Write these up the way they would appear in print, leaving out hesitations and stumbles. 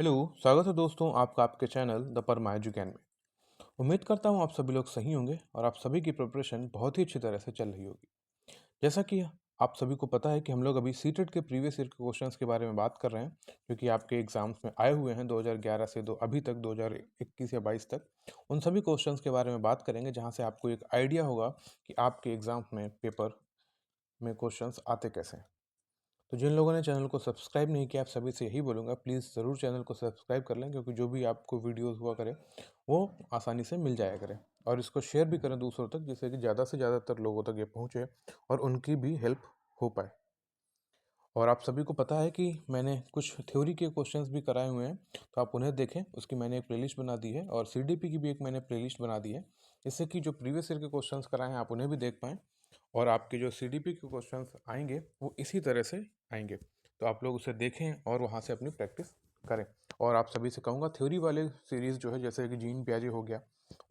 Hello. स्वागत है दोस्तों आपका आपके चैनल द परमा एजुकेशन में। उम्मीद करता हूँ आप सभी लोग सही होंगे और आप सभी की प्रिपरेशन बहुत ही अच्छी तरह से चल रही होगी। जैसा कि आप सभी को पता है कि हम लोग अभी सीटेट के प्रीवियस ईयर के क्वेश्चंस के बारे में बात कर रहे हैं, जो कि आपके एग्जाम्स में आए हुए हैं 2011 से दो अभी तक 2021 या 22 तक। उन सभी क्वेश्चंस के बारे में बात करेंगे जहां से आपको एक आइडिया होगा कि आपके एग्जाम में पेपर में क्वेश्चंस आते कैसे हैं। तो जिन लोगों ने चैनल को सब्सक्राइब नहीं किया, आप सभी से यही बोलूँगा, प्लीज़ ज़रूर चैनल को सब्सक्राइब कर लें, क्योंकि जो भी आपको वीडियोस हुआ करे वो आसानी से मिल जाया करे। और इसको शेयर भी करें दूसरों तक, जिससे कि ज़्यादा से ज़्यादातर लोगों तक ये पहुँचे और उनकी भी हेल्प हो पाए। और आप सभी को पता है कि मैंने कुछ थ्योरी के क्वेश्चंस भी कराए हुए हैं, तो आप उन्हें देखें। उसकी मैंने एक प्लेलिस्ट बना दी है और सीडीपी की भी एक मैंने प्लेलिस्ट बना दी है, जिससे कि जो प्रीवियस ईयर के क्वेश्चंस कराए हैं आप उन्हें भी देख पाएँ और आपके जो सीडीपी के क्वेश्चंस आएंगे वो इसी तरह से आएंगे। तो आप लोग उसे देखें और वहाँ से अपनी प्रैक्टिस करें। और आप सभी से कहूँगा, थ्योरी वाले सीरीज़ जो है, जैसे कि जीन पियाजे हो गया,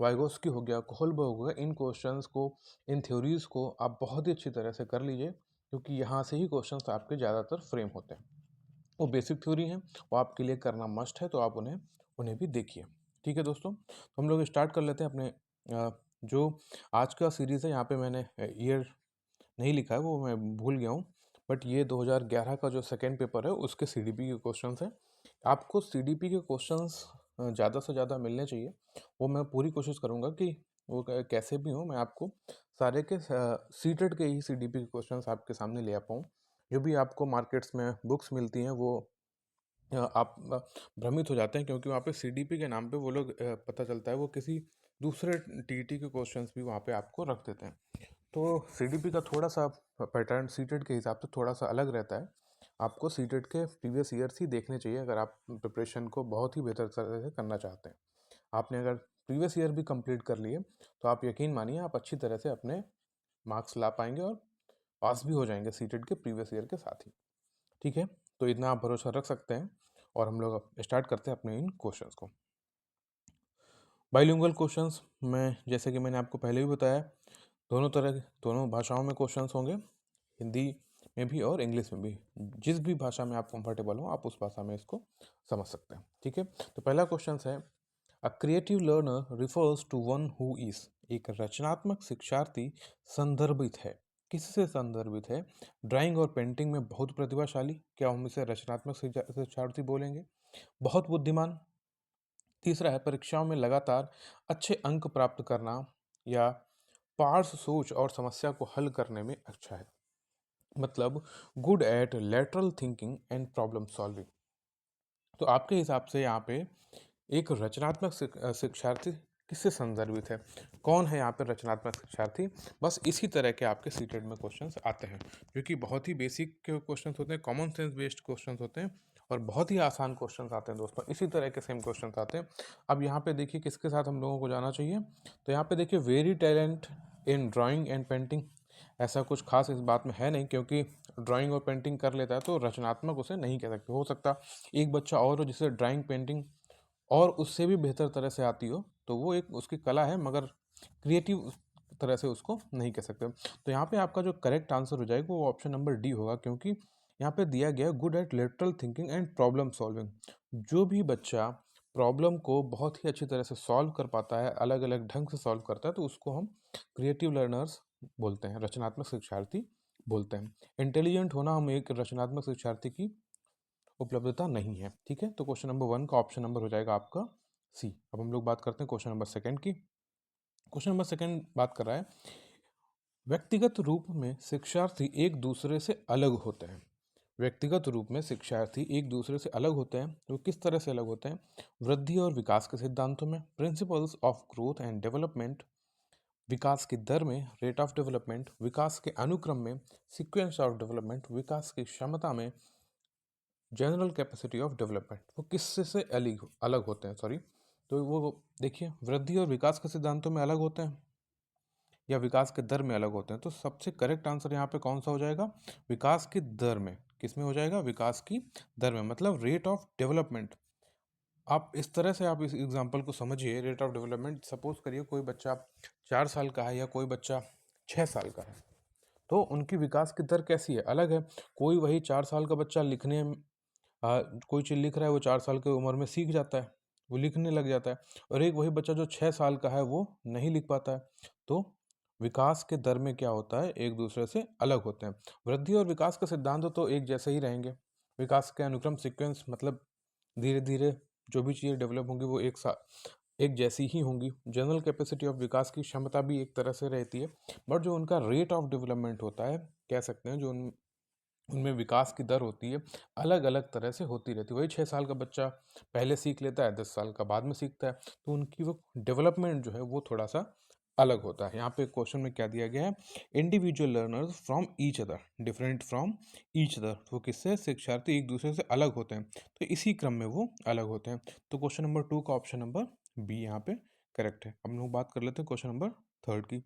वाइगोस्की हो गया, कोहलबर्ग हो गया, इन क्वेश्चंस को, इन थ्योरीज़ को आप बहुत ही अच्छी तरह से कर लीजिए, क्योंकि यहाँ से ही क्वेश्चंस आपके ज़्यादातर फ्रेम होते हैं। वो बेसिक थ्योरी हैं, वो आपके लिए करना मस्ट है, तो आप उन्हें उन्हें भी देखिए। ठीक है दोस्तों, तो हम लोग स्टार्ट कर लेते हैं अपने जो आज का सीरीज़ है। यहाँ पे मैंने ईयर नहीं लिखा है, वो मैं भूल गया हूँ, बट ये 2011 का जो सेकेंड पेपर है उसके सीडीपी के क्वेश्चंस हैं। आपको सीडीपी के क्वेश्चंस ज़्यादा से ज़्यादा मिलने चाहिए। वो मैं पूरी कोशिश करूँगा कि वो कैसे भी हो, मैं आपको सारे के सीटेड के ही सीडीपी के क्वेश्चंस आपके सामने ले आ पाऊँ। जो भी आपको मार्केट्स में बुक्स मिलती हैं वो आप भ्रमित हो जाते हैं, क्योंकि वहाँ पे सीडीपी के नाम पे वो लोग पता चलता है वो किसी दूसरे टीईटी के क्वेश्चंस भी वहाँ पे आपको रख देते हैं। तो सीडीपी का थोड़ा सा पैटर्न सीटेट के हिसाब से थोड़ा सा अलग रहता है। आपको सीटेट के प्रीवियस ईयर्स ही देखने चाहिए अगर आप प्रिपरेशन को बहुत ही बेहतर तरह से करना चाहते हैं। आपने अगर प्रीवियस ईयर भी कंप्लीट कर लिए तो आप यकीन मानिए आप अच्छी तरह से अपने मार्क्स ला पाएंगे और पास भी हो जाएंगे सीटेट के प्रीवियस ईयर के साथ ही। ठीक है, तो इतना आप भरोसा रख सकते हैं और हम लोग अब स्टार्ट करते हैं अपने इन क्वेश्चंस को। बाइलिंगुअल क्वेश्चंस में, जैसे कि मैंने आपको पहले भी बताया, दोनों भाषाओं में क्वेश्चंस होंगे, हिंदी में भी और इंग्लिश में भी। जिस भी भाषा में आप कंफर्टेबल हो आप उस भाषा में इसको समझ सकते हैं। ठीक है, तो पहला क्वेश्चन है, a creative learner refers to one who is. एक रचनात्मक शिक्षार्थी संदर्भित है, किससे संदर्भित है? ड्राइंग और पेंटिंग में बहुत प्रतिभाशाली, क्या हम इसे रचनात्मक शिक्षार्थी बोलेंगे? बहुत बुद्धिमान। तीसरा है, परीक्षाओं में लगातार अच्छे अंक प्राप्त करना, या पार्स सोच और समस्या को हल करने में अच्छा है, मतलब good at lateral thinking and problem solving. तो आपके हिसाब से यहाँ पे एक रचनात्मक शिक्षार्थी किससे संदर्भित है? कौन है यहाँ पे रचनात्मक शिक्षार्थी? बस इसी तरह के आपके सीटेड में क्वेश्चंस आते हैं, जो कि बहुत ही बेसिक के क्वेश्चंस होते हैं, कॉमन सेंस बेस्ड क्वेश्चंस होते हैं और बहुत ही आसान क्वेश्चंस आते हैं दोस्तों। इसी तरह के सेम क्वेश्चंस आते हैं। अब यहाँ पे देखिए किसके साथ हम लोगों को जाना चाहिए। तो यहाँ पे देखिए, very talent in drawing and painting, ऐसा कुछ खास इस बात में है नहीं, क्योंकि ड्राइंग और पेंटिंग कर लेता है तो रचनात्मक उसे नहीं कह सकते। हो सकता एक बच्चा और हो जिसे ड्राइंग पेंटिंग और उससे भी बेहतर तरह से आती हो, तो वो एक उसकी कला है, मगर क्रिएटिव तरह से उसको नहीं कह सकते। तो यहाँ पे आपका जो करेक्ट आंसर हो जाएगा वो ऑप्शन नंबर डी होगा, क्योंकि यहाँ पे दिया गया good at lateral thinking and problem solving. जो भी बच्चा प्रॉब्लम को बहुत ही अच्छी तरह से सॉल्व कर पाता है, अलग अलग ढंग से सॉल्व करता है, तो उसको हम क्रिएटिव लर्नर्स बोलते हैं, रचनात्मक शिक्षार्थी बोलते हैं। इंटेलिजेंट होना हम एक रचनात्मक शिक्षार्थी की उपलब्धता नहीं है। ठीक है, तो क्वेश्चन नंबर 1 का ऑप्शन नंबर हो जाएगा आपका सी। अब हम लोग बात करते हैं क्वेश्चन नंबर सेकंड की। क्वेश्चन नंबर सेकंड बात कर रहा है, व्यक्तिगत रूप में शिक्षार्थी एक दूसरे से अलग होते हैं। व्यक्तिगत रूप में शिक्षार्थी एक दूसरे से अलग होते हैं, तो किस तरह से अलग होते हैं? वृद्धि और विकास के सिद्धांतों में, principles of growth and development, विकास की दर में, रेट ऑफ डेवलपमेंट, विकास के अनुक्रम में, सीक्वेंस ऑफ डेवलपमेंट, विकास की क्षमता में, जनरल कैपेसिटी ऑफ डेवलपमेंट। वो किससे से अलग अलग होते हैं, सॉरी। तो वो देखिए, वृद्धि और विकास के सिद्धांतों में अलग होते हैं या विकास के दर में अलग होते हैं? तो सबसे करेक्ट आंसर यहाँ पे कौन सा हो जाएगा? विकास की दर में। किस में हो जाएगा? विकास की दर में, मतलब रेट ऑफ डेवलपमेंट। आप इस तरह से आप इस एग्जांपल को समझिए, रेट ऑफ डेवलपमेंट। सपोज करिए कोई बच्चा 4 साल का है या कोई बच्चा 6 साल का है, तो उनकी विकास की दर कैसी है? अलग है। कोई वही 4 साल का बच्चा लिखने कोई चीज़ लिख रहा है वो 4 साल की उम्र में सीख जाता है, वो लिखने लग जाता है, और एक वही बच्चा जो 6 साल का है वो नहीं लिख पाता है। तो विकास के दर में क्या होता है, एक दूसरे से अलग होते हैं। वृद्धि और विकास के सिद्धांत तो एक जैसे ही रहेंगे। विकास के अनुक्रम सीक्वेंस मतलब धीरे धीरे जो भी चीज़ें डेवलप होंगी वो एक जैसी ही होंगी। जनरल कैपेसिटी ऑफ विकास की क्षमता भी एक तरह से रहती है, बट जो उनका रेट ऑफ डेवलपमेंट होता है, कह सकते हैं जो उनमें विकास की दर होती है, अलग अलग तरह से होती रहती है। वही 6 साल का बच्चा पहले सीख लेता है, 10 साल का बाद में सीखता है, तो उनकी वो डेवलपमेंट जो है वो थोड़ा सा अलग होता है। यहाँ पे क्वेश्चन में क्या दिया गया है, individual learners from each other, different from each other, वो किससे, शिक्षार्थी एक दूसरे से अलग होते हैं, तो इसी क्रम में वो अलग होते हैं। तो क्वेश्चन नंबर 2 का ऑप्शन नंबर बी यहाँ पे करेक्ट है। अब हम लोग बात कर लेते हैं क्वेश्चन नंबर 3 की।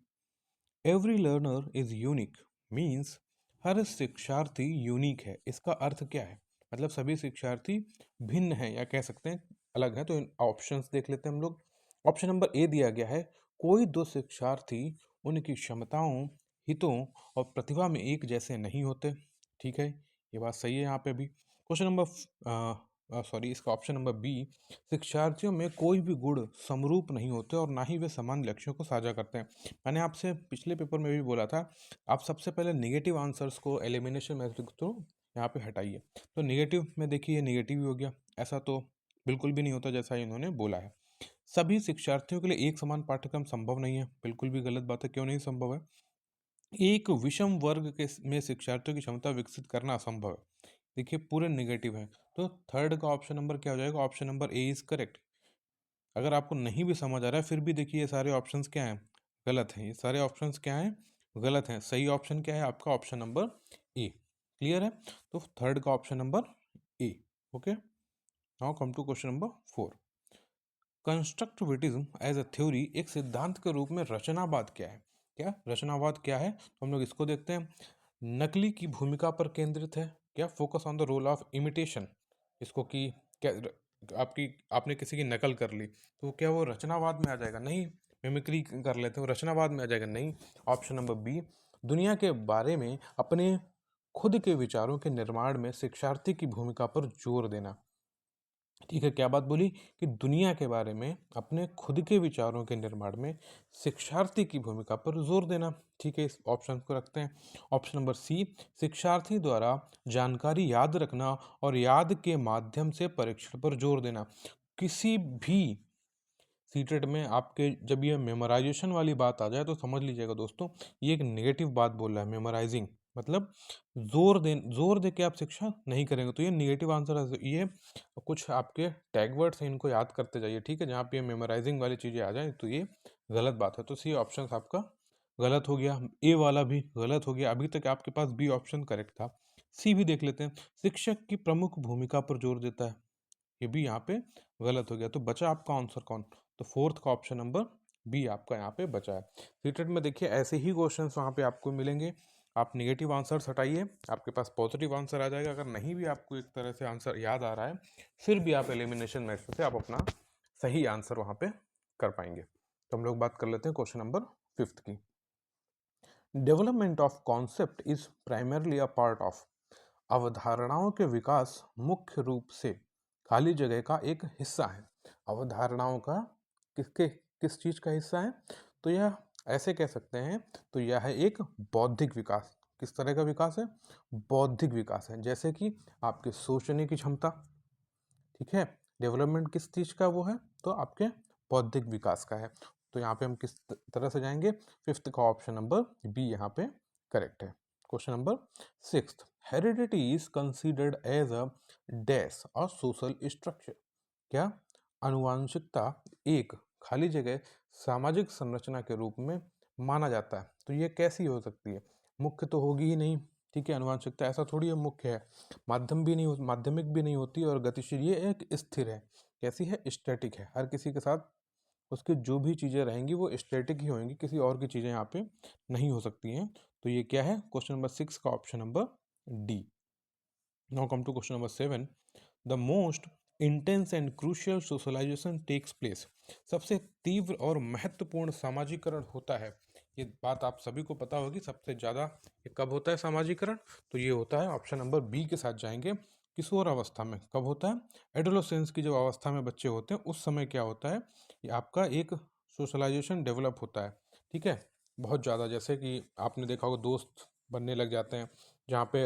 Every learner is unique means, हर शिक्षार्थी यूनिक है। इसका अर्थ क्या है, मतलब सभी शिक्षार्थी भिन्न हैं, या कह सकते हैं अलग है। तो ऑप्शंस देख लेते हैं हम लोग। ऑप्शन नंबर ए दिया गया है, कोई दो शिक्षार्थी उनकी क्षमताओं, हितों और प्रतिभा में एक जैसे नहीं होते। ठीक है, ये बात सही है यहाँ पे भी। क्वेश्चन नंबर सॉरी इसका ऑप्शन नंबर बी, शिक्षार्थियों में कोई भी गुण समरूप नहीं होते और ना ही वे समान लक्ष्यों को साझा करते हैं। मैंने आपसे पिछले पेपर में भी बोला था, आप सबसे पहले नेगेटिव आंसर्स को एलिमिनेशन मेथड तो यहाँ पे हटाइए। तो नेगेटिव में देखिए, नेगेटिव ही हो गया, ऐसा तो बिल्कुल भी नहीं होता जैसा इन्होंने बोला है। सभी शिक्षार्थियों के लिए एक समान पाठ्यक्रम संभव नहीं है, बिल्कुल भी गलत बात है। क्यों नहीं संभव है, एक विषम वर्ग के में शिक्षार्थियों की क्षमता विकसित करना असंभव है। देखिए पूरे नेगेटिव है, तो थर्ड का ऑप्शन नंबर क्या हो जाएगा, option number A is correct. अगर आपको नहीं भी समझ आ रहा है फिर भी देखिए ये सारे ऑप्शंस क्या हैं, गलत हैं। ये सारे ऑप्शंस क्या हैं, गलत हैं। सही ऑप्शन क्या है आपका, ऑप्शन नंबर ए। क्लियर है, तो थर्ड का option number A. Okay, now come to question number 4। Constructivism as a theory, एक सिद्धांत के रूप में रचनावाद क्या है। क्या रचनावाद क्या है, तो हम लोग इसको देखते हैं। नकली की भूमिका पर केंद्रित है क्या, focus on the role of imitation. इसको कि क्या आपने किसी की नकल कर ली तो क्या वो रचनावाद में आ जाएगा, नहीं। मिमिक्री कर लेते हो, रचनावाद में आ जाएगा, नहीं। ऑप्शन नंबर बी, दुनिया के बारे में अपने खुद के विचारों के निर्माण में शिक्षार्थी की भूमिका पर जोर देना। ठीक है, क्या बात बोली कि दुनिया के बारे में अपने खुद के विचारों के निर्माण में शिक्षार्थी की भूमिका पर जोर देना। ठीक है, इस ऑप्शन को रखते हैं। ऑप्शन नंबर सी, शिक्षार्थी द्वारा जानकारी याद रखना और याद के माध्यम से परीक्षण पर जोर देना। किसी भी सीटेट में आपके जब ये मेमोराइजेशन वाली बात आ जाए तो समझ लीजिएगा दोस्तों, ये एक नेगेटिव बात बोल रहा है। मेमोराइजिंग मतलब जोर दे के आप शिक्षा नहीं करेंगे, तो ये नेगेटिव आंसर है। ये कुछ आपके टैग वर्ड्स हैं, इनको याद करते जाइए। ठीक है, जहाँ पे मेमोराइजिंग वाली चीज़ें आ जाए तो ये गलत बात है। तो सी ऑप्शन आपका गलत हो गया, ए वाला भी गलत हो गया। अभी तक आपके पास बी ऑप्शन करेक्ट था। सी भी देख लेते हैं, शिक्षक की प्रमुख भूमिका पर जोर देता है, ये भी यहाँ पे गलत हो गया। तो बचा आपका आंसर कौन, तो फोर्थ का ऑप्शन नंबर बी आपका यहाँ पे बचा है। सीटेट में देखिए ऐसे ही क्वेश्चंस वहाँ पे आपको मिलेंगे। आप नेगेटिव आंसर्स हटाइए, आपके पास पॉजिटिव आंसर आ जाएगा। अगर नहीं भी आपको एक तरह से आंसर याद आ रहा है, फिर भी आप एलिमिनेशन मेथड से आप अपना सही आंसर वहाँ पे कर पाएंगे। तो हम लोग बात कर लेते हैं क्वेश्चन नंबर 5 की। Development of concept is primarily a part of, अवधारणाओं के विकास मुख्य रूप से खाली जगह का एक हिस्सा है। अवधारणाओं का किस चीज का हिस्सा है, तो यह ऐसे कह सकते हैं, तो यह है एक बौद्धिक विकास। किस तरह का विकास है, बौद्धिक विकास है। जैसे कि आपके सोचने की क्षमता, ठीक है, डेवलपमेंट किस चीज का वो है, तो आपके बौद्धिक विकास का है। तो यहाँ पे हम किस तरह से जाएंगे, फिफ्थ का ऑप्शन नंबर बी यहाँ पे करेक्ट है। Question number 6, heredity is considered as a dash और सोशल स्ट्रक्चर। क्या अनुवांशिकता एक खाली जगह सामाजिक संरचना के रूप में माना जाता है, तो ये कैसी हो सकती है, मुख्य तो होगी ही नहीं। ठीक है, अनुवांशिकता ऐसा थोड़ी है मुख्य है, माध्यमिक भी नहीं होती और गतिशील, ये एक स्थिर है। कैसी है, स्टैटिक है। हर किसी के साथ उसकी जो भी चीज़ें रहेंगी वो स्टैटिक ही होंगी, किसी और की चीज़ें यहाँ पे नहीं हो सकती हैं। तो ये क्या है, क्वेश्चन नंबर 6 का option number D. Now come to question number 7, the most intense and crucial socialisation takes place, सबसे तीव्र और महत्वपूर्ण सामाजिकरण होता है। ये बात आप सभी को पता होगी, सबसे ज़्यादा ये कब होता है सामाजिकरण, तो ये होता है, ऑप्शन नंबर बी के साथ जाएंगे, किशोर अवस्था में कब होता है? एडोलेसेंस की जो अवस्था में बच्चे होते हैं उस समय क्या होता है, ये आपका एक सोशलाइजेशन डेवलप होता है, ठीक है? बहुत ज़्यादा, जैसे कि आपने देखा होगा दोस्त बनने लग जाते हैं, जहाँ पे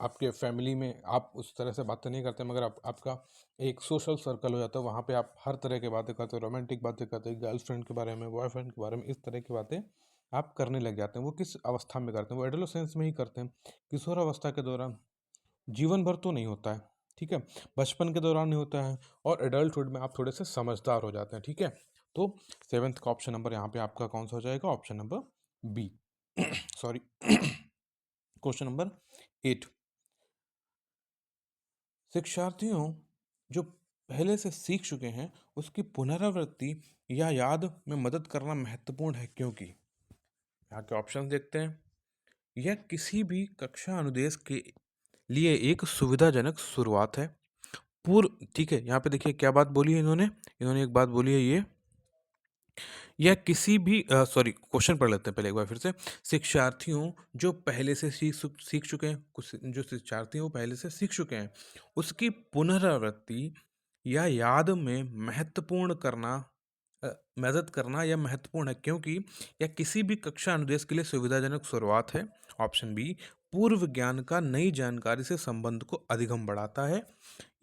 आपके फैमिली में आप उस तरह से बातें नहीं करते, मगर आपका एक सोशल सर्कल हो जाता है, वहाँ पे आप हर तरह की बातें करते हो, रोमांटिक बातें करते हो, गर्लफ्रेंड के बारे में, बॉयफ्रेंड के बारे में, इस तरह की बातें आप करने लग जाते हैं। वो किस अवस्था में करते हैं? वो एडोलेसेंस में ही करते हैं, किशोर अवस्था के दौरान। जीवन भर तो नहीं होता है, ठीक है? बचपन के दौरान नहीं होता है, और एडल्टहुड में आप थोड़े से समझदार हो जाते हैं, ठीक है? तो सेवेंथ का ऑप्शन नंबर यहाँ पे आपका कौन सा हो जाएगा? Option number B. Sorry. Question number 8। शिक्षार्थियों जो पहले से सीख चुके हैं उसकी पुनरावृत्ति या याद में मदद करना महत्वपूर्ण है, क्योंकि यहाँ के ऑप्शन देखते हैं। यह किसी भी कक्षा अनुदेश के लिए एक सुविधाजनक शुरुआत है। पूर्व, ठीक है, यहाँ पे देखिए क्या बात बोली है इन्होंने। इन्होंने एक बात बोली है, ये या किसी भी सॉरी, क्वेश्चन पढ़ लेते हैं पहले एक बार फिर से। शिक्षार्थियों जो पहले से सीख चुके हैं, कुछ जो शिक्षार्थी हैं वो पहले से सीख चुके हैं, उसकी पुनरावृत्ति या याद में महत्वपूर्ण करना मदद करना यह महत्वपूर्ण है, क्योंकि यह किसी भी कक्षा अनुदेश के लिए सुविधाजनक शुरुआत है। ऑप्शन बी, पूर्व ज्ञान का नई जानकारी से संबंध को अधिगम बढ़ाता है।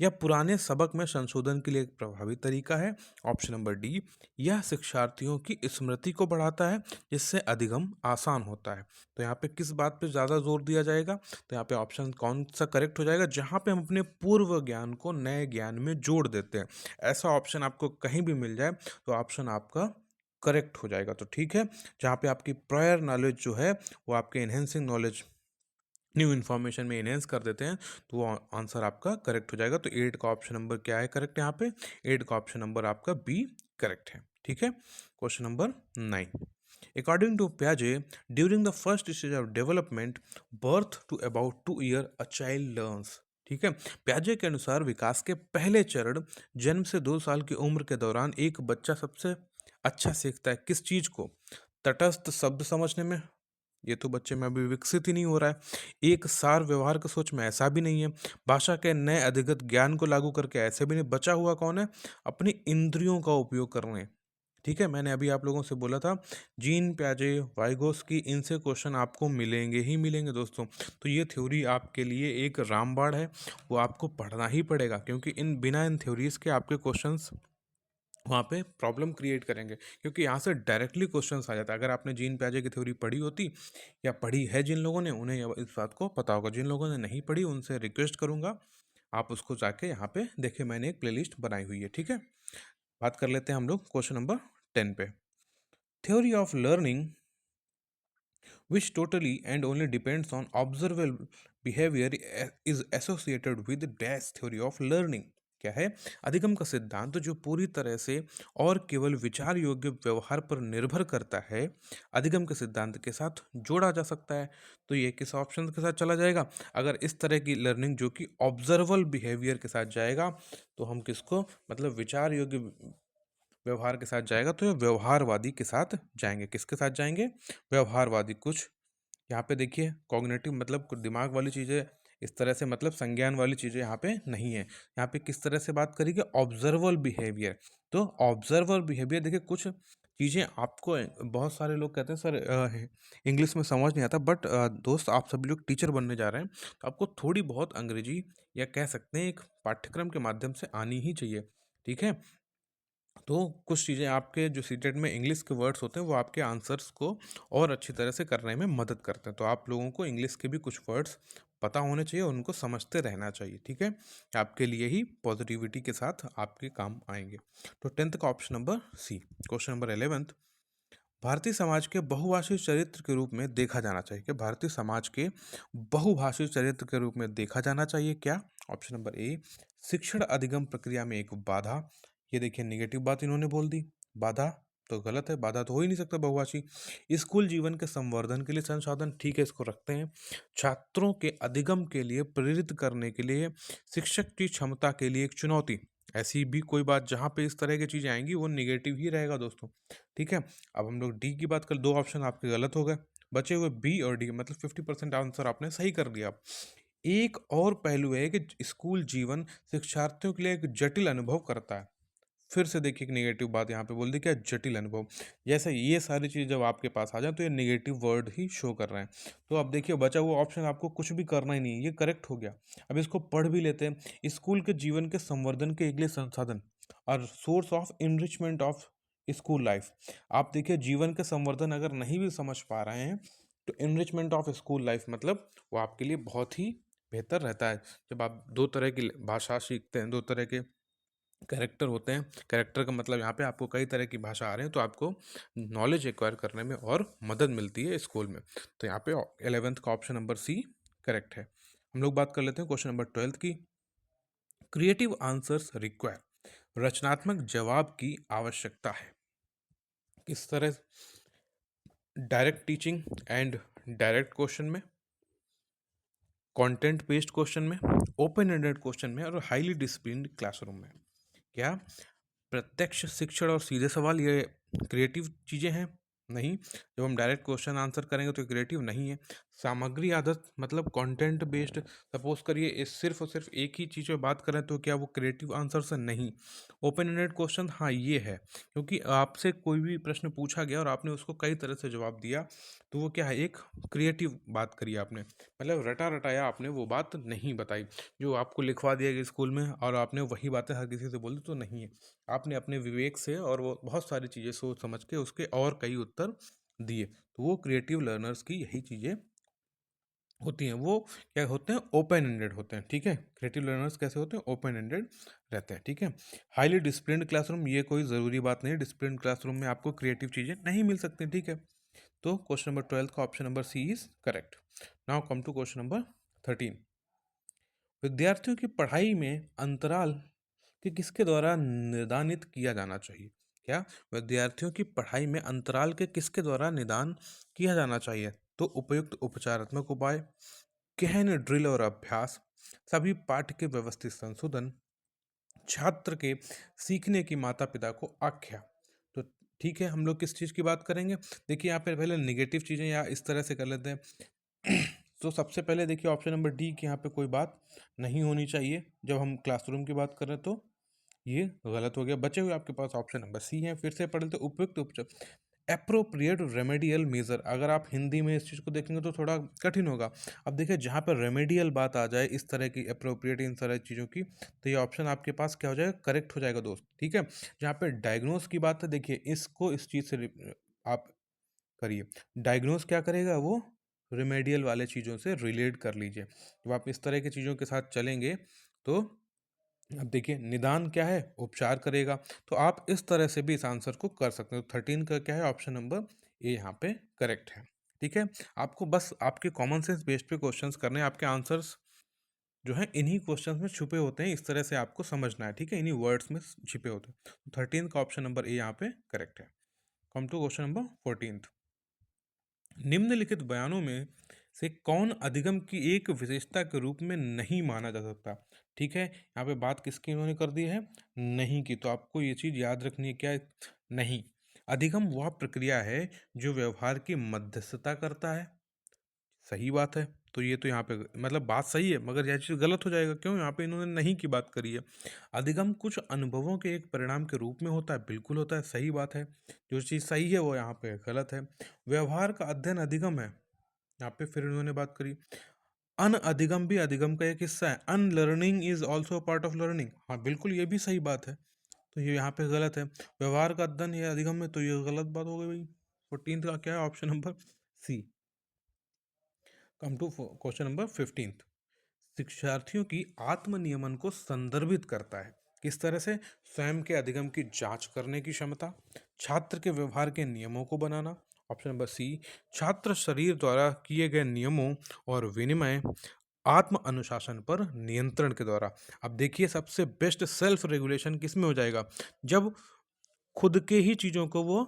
यह पुराने सबक में संशोधन के लिए एक प्रभावी तरीका है। ऑप्शन नंबर डी, यह शिक्षार्थियों की स्मृति को बढ़ाता है जिससे अधिगम आसान होता है। तो यहाँ पे किस बात पे ज़्यादा जोर दिया जाएगा? तो यहाँ पे ऑप्शन कौन सा करेक्ट हो जाएगा? जहाँ पे हम अपने पूर्व ज्ञान को नए ज्ञान में जोड़ देते हैं, ऐसा ऑप्शन आपको कहीं भी मिल जाए तो ऑप्शन आपका करेक्ट हो जाएगा। तो ठीक है, जहाँ पे आपकी प्रायर नॉलेज जो है वो आपके एनहेंसिंग नॉलेज, न्यू इन्फॉर्मेशन में इनहेंस कर देते हैं, तो वो आंसर आपका करेक्ट हो जाएगा। तो 8 का ऑप्शन नंबर क्या है करेक्ट? यहाँ पे 8 का ऑप्शन नंबर आपका बी करेक्ट है, ठीक है। Question number 9। अकॉर्डिंग टू प्याजे, during the first stage of development, birth to about 2 year, a child learns, ठीक है। प्याजे के अनुसार विकास के पहले चरण, जन्म से 2 साल की उम्र के दौरान एक बच्चा सबसे अच्छा सीखता है किस चीज को? तटस्थ शब्द समझने में, ये तो बच्चे में अभी विकसित ही नहीं हो रहा है। एक सार व्यवहार की सोच में, ऐसा भी नहीं है। भाषा के नए अधिगत ज्ञान को लागू करके, ऐसे भी नहीं। बचा हुआ कौन है? अपनी इंद्रियों का उपयोग करने, ठीक है। मैंने अभी आप लोगों से बोला था जीन प्याजे, वाइगोस्की, इनसे क्वेश्चन आपको मिलेंगे ही मिलेंगे दोस्तों। तो ये थ्योरी आपके लिए एक रामबाण है, वो आपको पढ़ना ही पड़ेगा, क्योंकि इन बिना इन थ्योरीज के आपके क्वेश्चंस वहाँ पे प्रॉब्लम क्रिएट करेंगे, क्योंकि यहाँ से डायरेक्टली क्वेश्चंस आ जाता है। अगर आपने जीन प्याजे की थ्योरी पढ़ी होती या पढ़ी है जिन लोगों ने, उन्हें इस बात को पता होगा। जिन लोगों ने नहीं पढ़ी उनसे रिक्वेस्ट करूंगा आप उसको जाके यहाँ पे देखिए, मैंने एक प्लेलिस्ट बनाई हुई है, ठीक है। बात कर लेते हैं हम लोग क्वेश्चन नंबर 10 पे। Theory of learning which totally and only depends on observable behavior is associated with dash theory of learning। क्या है? अधिगम का सिद्धांत जो पूरी तरह से और केवल विचार योग्य व्यवहार पर निर्भर करता है, अधिगम के सिद्धांत के साथ जोड़ा जा सकता है। तो ये किस ऑप्शन के साथ चला जाएगा? अगर इस तरह की लर्निंग जो कि ऑब्जर्वेबल बिहेवियर के साथ जाएगा, तो हम किसको, मतलब विचार योग्य व्यवहार के साथ जाएगा, तो ये व्यवहारवादी के साथ जाएंगे। किसके साथ जाएंगे? व्यवहारवादी। कुछ यहाँ पे देखिए कॉग्निटिव मतलब कुछ दिमाग वाली चीज़ें, इस तरह से मतलब संज्ञान वाली चीज़ें यहाँ पे नहीं है। यहाँ पे किस तरह से बात करेंगे? Observable behaviour. तो ऑब्जर्वेबल बिहेवियर, देखिए कुछ चीज़ें आपको, बहुत सारे लोग कहते हैं सर इंग्लिश में समझ नहीं आता, बट दोस्त आप सभी लोग टीचर बनने जा रहे हैं, तो आपको थोड़ी बहुत अंग्रेजी, या कह सकते हैं एक पाठ्यक्रम के माध्यम से आनी ही चाहिए, ठीक है। तो कुछ चीज़ें आपके जो सीटेट में इंग्लिश के वर्ड्स होते हैं वो आपके आंसर्स को और अच्छी तरह से करने में मदद करते हैं। तो आप लोगों को इंग्लिश के भी कुछ वर्ड्स पता होने चाहिए, उनको समझते रहना चाहिए, ठीक है। आपके लिए ही पॉजिटिविटी के साथ आपके काम आएंगे। तो 10th का option number C. Question number 11। भारतीय समाज के बहुभाषी चरित्र के रूप में देखा जाना चाहिए कि भारतीय समाज के बहुभाषी चरित्र के रूप में देखा जाना चाहिए क्या? ऑप्शन नंबर ए, शिक्षण अधिगम प्रक्रिया में एक बाधा। ये देखिए नेगेटिव बात इन्होंने बोल दी, बाधा तो गलत है, बाधा तो हो ही नहीं सकता बहुभाषी। स्कूल जीवन के संवर्धन के लिए संसाधन, ठीक है, इसको रखते हैं। छात्रों के अधिगम के लिए प्रेरित करने के लिए शिक्षक की क्षमता के लिए एक चुनौती, ऐसी भी कोई बात जहाँ पे इस तरह की चीज़ें आएंगी वो निगेटिव ही रहेगा दोस्तों, ठीक है। अब हम लोग डी की बात करें, 2 ऑप्शन आपके गलत हो गए, बचे हुए बी और डी, मतलब 50% आंसर आपने सही कर दिया। एक और पहलू है कि स्कूल जीवन शिक्षार्थियों के लिए एक जटिल अनुभव करता है। फिर से देखिए एक नेगेटिव बात यहाँ पे बोल दी, क्या जटिल अनुभव। जैसे ये सारी चीज़ जब आपके पास आ जाए तो ये नेगेटिव वर्ड ही शो कर रहे हैं। तो अब देखिए बचा हुआ ऑप्शन आपको कुछ भी करना ही नहीं है, ये करेक्ट हो गया। अब इसको पढ़ भी लेते हैं। स्कूल के जीवन के संवर्धन के अगले संसाधन और source of enrichment of school life. आप देखिए जीवन के संवर्धन अगर नहीं भी समझ पा रहे हैं तो इनरिचमेंट ऑफ स्कूल लाइफ मतलब वो आपके लिए बहुत ही बेहतर रहता है। जब आप दो तरह की भाषा सीखते हैं, दो तरह के कैरेक्टर होते हैं, कैरेक्टर का मतलब यहाँ पे आपको कई तरह की भाषा आ रहे हैं तो आपको नॉलेज एक्वायर करने में और मदद मिलती है स्कूल में। तो यहाँ पे 11th का ऑप्शन नंबर सी करेक्ट है। हम लोग बात कर लेते हैं क्वेश्चन नंबर 12 की। क्रिएटिव आंसर्स रिक्वायर, रचनात्मक जवाब की आवश्यकता है। किस तरह? Direct teaching and direct question में, कंटेंट बेस्ड क्वेश्चन में, ओपन एंडेड क्वेश्चन में और हाईली डिसिप्लिन्ड क्लासरूम में। क्या प्रत्यक्ष शिक्षण और सीधे सवाल ये क्रिएटिव चीज़ें हैं? नहीं। जब हम डायरेक्ट क्वेश्चन आंसर करेंगे तो क्रिएटिव नहीं है। सामग्री आदत मतलब कंटेंट बेस्ड, सपोज करिए इस सिर्फ और सिर्फ एक ही चीज़ पे बात करें तो क्या वो क्रिएटिव आंसर से? नहीं। ओपन एंडेड क्वेश्चन हाँ ये है, क्योंकि आपसे कोई भी प्रश्न पूछा गया और आपने उसको कई तरह से जवाब दिया तो वो क्या है, एक क्रिएटिव बात करी आपने, मतलब रटा रटाया आपने वो बात नहीं बताई जो आपको लिखवा दिया गया स्कूल में और आपने वही बातें हर किसी से बोली, तो नहीं है। आपने अपने विवेक से और वो बहुत सारी चीज़ें सोच समझ के उसके और कई उत्तर दिए, तो वो क्रिएटिव लर्नर्स की यही चीज़ें होती हैं। वो क्या होते हैं, ओपन एंडेड होते हैं। ठीक है, क्रिएटिव लर्नर्स कैसे होते हैं, ओपन एंडेड रहते हैं। ठीक है, हाईली डिसिप्लिन्ड क्लासरूम, ये कोई ज़रूरी बात नहीं है, डिसिप्लिन्ड क्लासरूम में आपको क्रिएटिव चीज़ें नहीं मिल सकती। ठीक है, तो क्वेश्चन नंबर 12 का option number C is correct. Now come to question number 13। विद्यार्थियों की पढ़ाई में अंतराल कि किसके द्वारा निदानित किया जाना चाहिए? क्या विद्यार्थियों की पढ़ाई में अंतराल के किसके द्वारा निदान किया जाना चाहिए? तो उपयुक्त उपचारात्मक उपाय, गहन ड्रिल और अभ्यास, सभी पाठ्य के व्यवस्थित संशोधन, छात्र के सीखने की माता पिता को आख्या। तो ठीक है, हम लोग किस चीज़ की बात करेंगे? देखिए यहाँ पे पहले निगेटिव चीज़ें या इस तरह से कर लेते हैं। तो सबसे पहले देखिए ऑप्शन नंबर डी की यहाँ पे कोई बात नहीं होनी चाहिए जब हम क्लासरूम की बात कर रहे हैं, तो ये गलत हो गया। बचे हुए आपके पास ऑप्शन नंबर सी है। फिर से पढ़ लेते, उपयुक्त उपचार, एप्रोप्रिएट रेमेडियल मेजर। अगर आप हिंदी में इस चीज़ को देखेंगे तो थोड़ा कठिन होगा। अब देखिए जहाँ पर रेमेडियल बात आ जाए इस तरह की, एप्रोप्रिएट इन तरह चीज़ों की, तो ये ऑप्शन आपके पास क्या हो जाएगा, करेक्ट हो जाएगा दोस्त। ठीक है, जहाँ पे डायग्नोस की बात है, देखिए इसको इस चीज़ से आप करिए। डायग्नोस क्या करेगा, वो रेमेडियल वाले चीज़ों से रिलेट कर लीजिए। जब आप इस तरह की चीज़ों के साथ चलेंगे तो अब देखिए निदान क्या है, उपचार करेगा। तो आप इस तरह से भी इस आंसर को कर सकते हो। 13 का क्या है, ऑप्शन नंबर ए यहाँ पे करेक्ट है। ठीक है, आपको बस आपके कॉमन सेंस बेस्ड पे क्वेश्चंस करने हैं। आपके आंसर्स जो है इन्हीं क्वेश्चंस में छुपे होते हैं, इस तरह से आपको समझना है। ठीक है, इन्हीं वर्ड्स में छिपे होते हैं। 13 का ऑप्शन नंबर ए यहाँ पे करेक्ट है। Come to question number 14। निम्नलिखित बयानों में से कौन अधिगम की एक विशेषता के रूप में नहीं माना जा सकता? ठीक है, यहाँ पे बात किसकी इन्होंने कर दी है, नहीं की। तो आपको ये चीज़ याद रखनी है, क्या है? नहीं। अधिगम वह प्रक्रिया है जो व्यवहार की मध्यस्थता करता है। सही बात है। तो ये तो यहाँ पे मतलब बात सही है, मगर यह चीज़ गलत हो जाएगा। क्यों? यहाँ पे इन्होंने नहीं की बात करी है। अधिगम कुछ अनुभवों के एक परिणाम के रूप में होता है, बिल्कुल होता है, सही बात है। जो चीज़ सही है वो यहाँ पे गलत है। व्यवहार का अध्ययन अधिगम है, यहाँ पे फिर इन्होंने बात करी। अन अधिगम भी अधिगम का एक हिस्सा है। Unlearning is also part of learning, हाँ बिल्कुल ये भी सही बात है। तो ये यहाँ पे गलत है। व्यवहार का अध्ययन ये अधिगम में, तो ये गलत बात हो गई भाई। 14 का क्या है, option number C. Come to question number 15। शिक्षार्थियों की आत्मनियमन को संदर्भित करता है। किस तरह से? स्वयं के अधिगम की जांच करने की क्षमता, छात्र के व्यवहार के नियमों को बनाना, ऑप्शन नंबर सी, छात्र शरीर द्वारा किए गए नियमों और विनिमय, आत्म अनुशासन पर नियंत्रण के द्वारा। अब देखिए सबसे बेस्ट सेल्फ रेगुलेशन किस में हो जाएगा, जब खुद के ही चीज़ों को वो